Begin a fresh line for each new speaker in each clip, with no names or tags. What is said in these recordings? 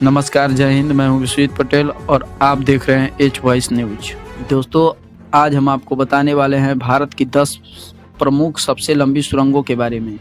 नमस्कार, जय हिंद। मैं हूं विश्वजीत पटेल और आप देख रहे हैं एच वॉइस न्यूज। दोस्तों, आज हम आपको बताने वाले हैं भारत की 10 प्रमुख सबसे लंबी सुरंगों के बारे में,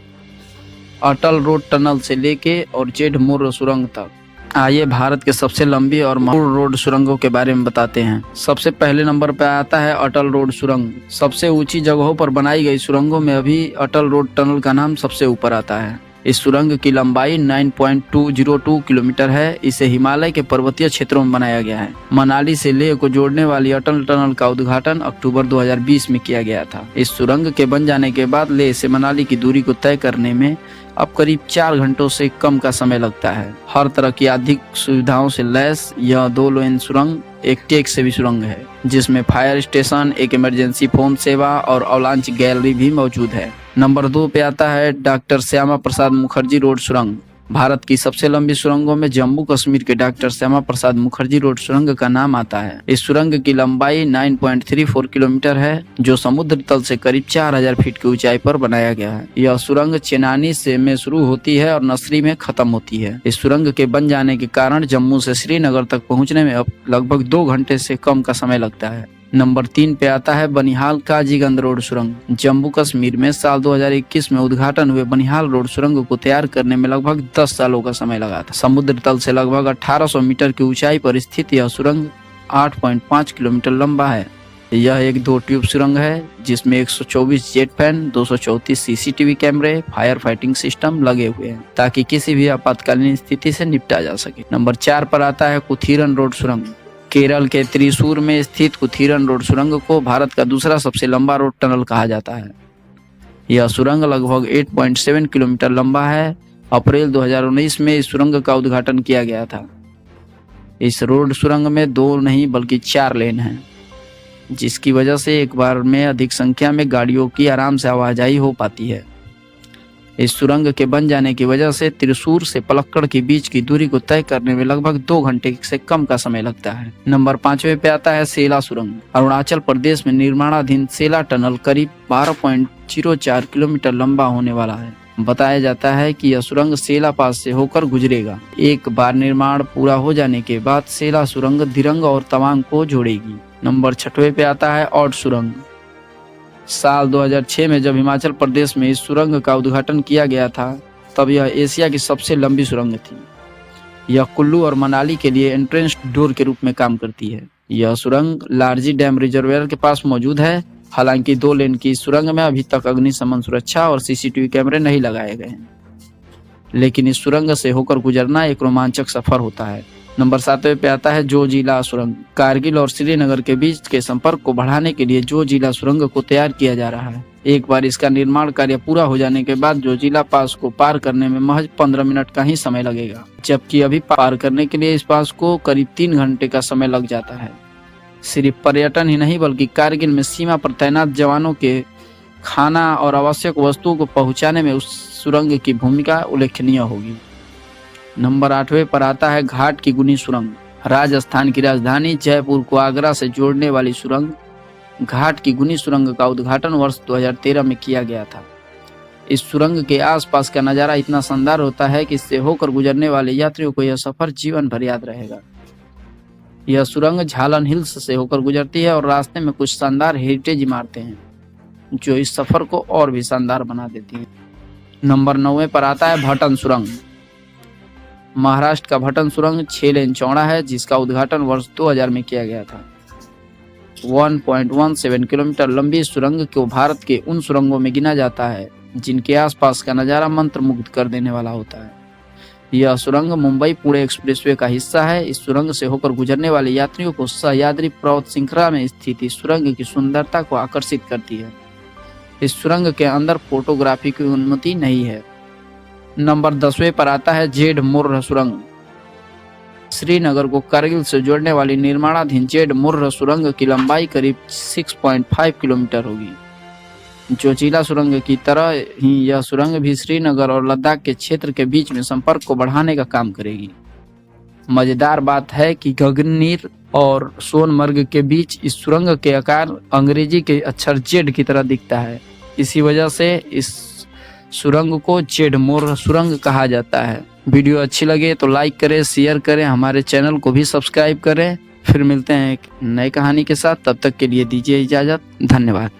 अटल रोड टनल से लेके और जेड मुर्र सुरंग तक। आइए भारत के सबसे लंबी और मशहूर रोड सुरंगों के बारे में बताते हैं। सबसे पहले नंबर पर आता है अटल रोड सुरंग। सबसे ऊंची जगहों पर बनाई गई सुरंगों में अभी अटल रोड टनल का नाम सबसे ऊपर आता है। इस सुरंग की लंबाई 9.202 किलोमीटर है। इसे हिमालय के पर्वतीय क्षेत्रों में बनाया गया है। मनाली से लेह को जोड़ने वाली अटल टनल का उद्घाटन अक्टूबर 2020 में किया गया था। इस सुरंग के बन जाने के बाद लेह से मनाली की दूरी को तय करने में अब करीब 4 घंटों से कम का समय लगता है। हर तरह की आधुनिक सुविधाओं से लैस यह 2 लेन सुरंग एक टेक सेवी सुरंग है, जिसमें फायर स्टेशन, एक इमरजेंसी फोन सेवा और अवलांच गैलरी भी मौजूद है। नंबर 2 पे आता है डॉक्टर श्यामा प्रसाद मुखर्जी रोड सुरंग। भारत की सबसे लंबी सुरंगों में जम्मू कश्मीर के डॉक्टर श्यामा प्रसाद मुखर्जी रोड सुरंग का नाम आता है। इस सुरंग की लंबाई 9.34 किलोमीटर है, जो समुद्र तल से करीब 4000 फीट की ऊंचाई पर बनाया गया है। यह सुरंग चेनानी से में शुरू होती है और नसरी में खत्म होती है। इस सुरंग के बन जाने के कारण जम्मू से श्रीनगर तक पहुंचने में अब लगभग 2 घंटे से कम का समय लगता है। नंबर 3 पे आता है बनिहाल काजीगंज रोड सुरंग। जम्मू कश्मीर में साल 2021 में उद्घाटन हुए बनिहाल रोड सुरंग को तैयार करने में लगभग 10 सालों का समय लगा था। समुद्र तल से लगभग 1800 मीटर की ऊंचाई पर स्थित यह सुरंग 8.5 किलोमीटर लंबा है। यह एक 2 ट्यूब सुरंग है, जिसमें 124 जेट फैन, 234 सीसीटीवी कैमरे, फायर फाइटिंग सिस्टम लगे हुए हैं, ताकि किसी भी आपातकालीन स्थिति से निपटा जा सके। नंबर 4 पर आता है कुथीरन रोड सुरंग। केरल के त्रिशूर में स्थित कुथीरन रोड सुरंग को भारत का दूसरा सबसे लंबा रोड टनल कहा जाता है। यह सुरंग लगभग 8.7 किलोमीटर लंबा है। अप्रैल 2019 में इस सुरंग का उद्घाटन किया गया था। इस रोड सुरंग में 2 नहीं बल्कि 4 लेन हैं, जिसकी वजह से एक बार में अधिक संख्या में गाड़ियों की आराम से आवाजाही हो पाती है। इस सुरंग के बन जाने की वजह से त्रिशूर से पलक्कड़ के बीच की दूरी को तय करने में लगभग 2 घंटे से कम का समय लगता है। नंबर 5वें पे आता है सेला सुरंग। अरुणाचल प्रदेश में निर्माणाधीन सेला टनल करीब 12.04 किलोमीटर लंबा होने वाला है। बताया जाता है कि यह सुरंग सेला पास से होकर गुजरेगा। एक बार निर्माण पूरा हो जाने के बाद सेला सुरंग दिरंग और तवांग को जोड़ेगी। नंबर 6वें पे आता है औड सुरंग। साल 2006 में जब हिमाचल प्रदेश में इस सुरंग का उद्घाटन किया गया था, तब यह एशिया की सबसे लंबी सुरंग थी। यह कुल्लू और मनाली के लिए एंट्रेंस डोर के रूप में काम करती है। यह सुरंग लारजी डैम रिजर्वायर के पास मौजूद है। हालांकि 2 लेन की इस सुरंग में अभी तक अग्निशमन सुरक्षा और सीसीटीवी कैमरे नहीं लगाए गए हैं, लेकिन इस सुरंग से होकर गुजरना एक रोमांचक सफर होता है। नंबर 7वें पे आता है जोजिला सुरंग। कारगिल और श्रीनगर के बीच के संपर्क को बढ़ाने के लिए जोजिला सुरंग को तैयार किया जा रहा है। एक बार इसका निर्माण कार्य पूरा हो जाने के बाद जोजिला पास को पार करने में महज 15 मिनट का ही समय लगेगा, जबकि अभी पार करने के लिए इस पास को करीब 3 घंटे का समय लग जाता है। सिर्फ पर्यटन ही नहीं बल्कि कारगिल में सीमा पर तैनात जवानों के खाना और आवश्यक वस्तुओं को पहुंचाने में उस सुरंग की भूमिका उल्लेखनीय होगी। नंबर 8वें पर आता है घाट की गुनी सुरंग। राजस्थान की राजधानी जयपुर को आगरा से जोड़ने वाली सुरंग घाट की गुनी सुरंग का उद्घाटन वर्ष 2013 में किया गया था। इस सुरंग के आसपास का नज़ारा इतना शानदार होता है कि इससे होकर गुजरने वाले यात्रियों को यह सफर जीवन भर याद रहेगा। यह सुरंग झालन हिल्स से होकर गुजरती है और रास्ते में कुछ शानदार हेरिटेज इमारतें हैं, जो इस सफर को और भी शानदार बना देती हैं। नंबर 9वें पर आता है भटन सुरंग। महाराष्ट्र का भटन सुरंग 6 लेन चौड़ा है, जिसका उद्घाटन वर्ष 2000 में किया गया था। 1.17 किलोमीटर लंबी सुरंग को भारत के उन सुरंगों में गिना जाता है जिनके आसपास का नज़ारा मंत्रमुग्ध कर देने वाला होता है। यह सुरंग मुंबई पुणे एक्सप्रेसवे का हिस्सा है। इस सुरंग से होकर गुजरने वाले यात्रियों को सह्याद्री पर्वत श्रृंखला में स्थित इस सुरंग की सुंदरता को आकर्षित करती है। इस सुरंग के अंदर फोटोग्राफी की अनुमति नहीं है। नंबर 10वें पर आता है जेड मुर्र सुरंग। श्रीनगर को कारगिल से जोड़ने वाली निर्माणाधीन जेड मुर्र सुरंग की लंबाई करीब 6.5 किलोमीटर होगी। जोजिला सुरंग की तरह ही यह सुरंग भी श्रीनगर और लद्दाख के क्षेत्र के बीच में संपर्क को बढ़ाने का काम करेगी। मजेदार बात है कि गगननीर और सोनमर्ग के बीच इस सुरंग के आकार अंग्रेजी के अक्षर जेड की तरह दिखता है। इसी वजह से इस सुरंग को जेड मुर्र सुरंग कहा जाता है। वीडियो अच्छी लगे तो लाइक करें, शेयर करें, हमारे चैनल को भी सब्सक्राइब करें। फिर मिलते हैं एक नई कहानी के साथ, तब तक के लिए दीजिए इजाज़त। धन्यवाद।